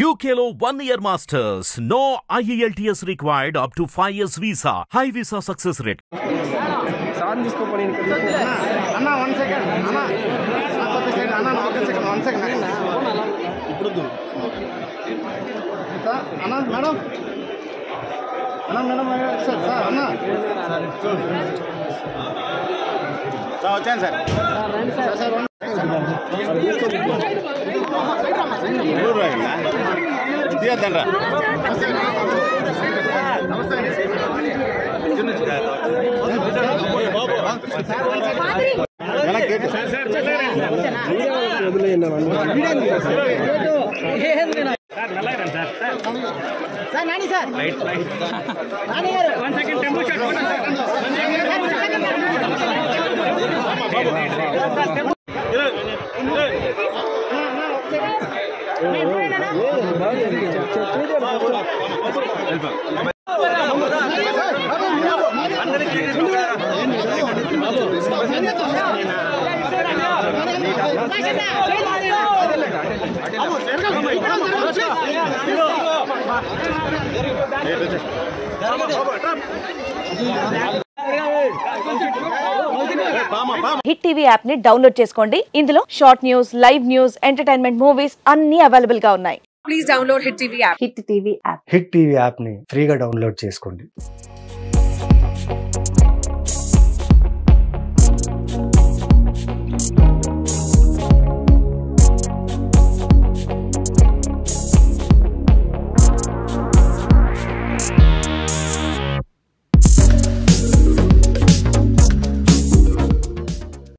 UKLO 1 year masters. No IELTS required up to 5 years visa. High visa success rate. One second. Hit TV app ని download చేసుకోండి. ఇందులో short news, live news, entertainment movies అన్ని available గా ఉన్నాయి. Please download Hit TV app. Hit TV app. Hit TV app ని ఫ్రీగా download చేసుకోండి.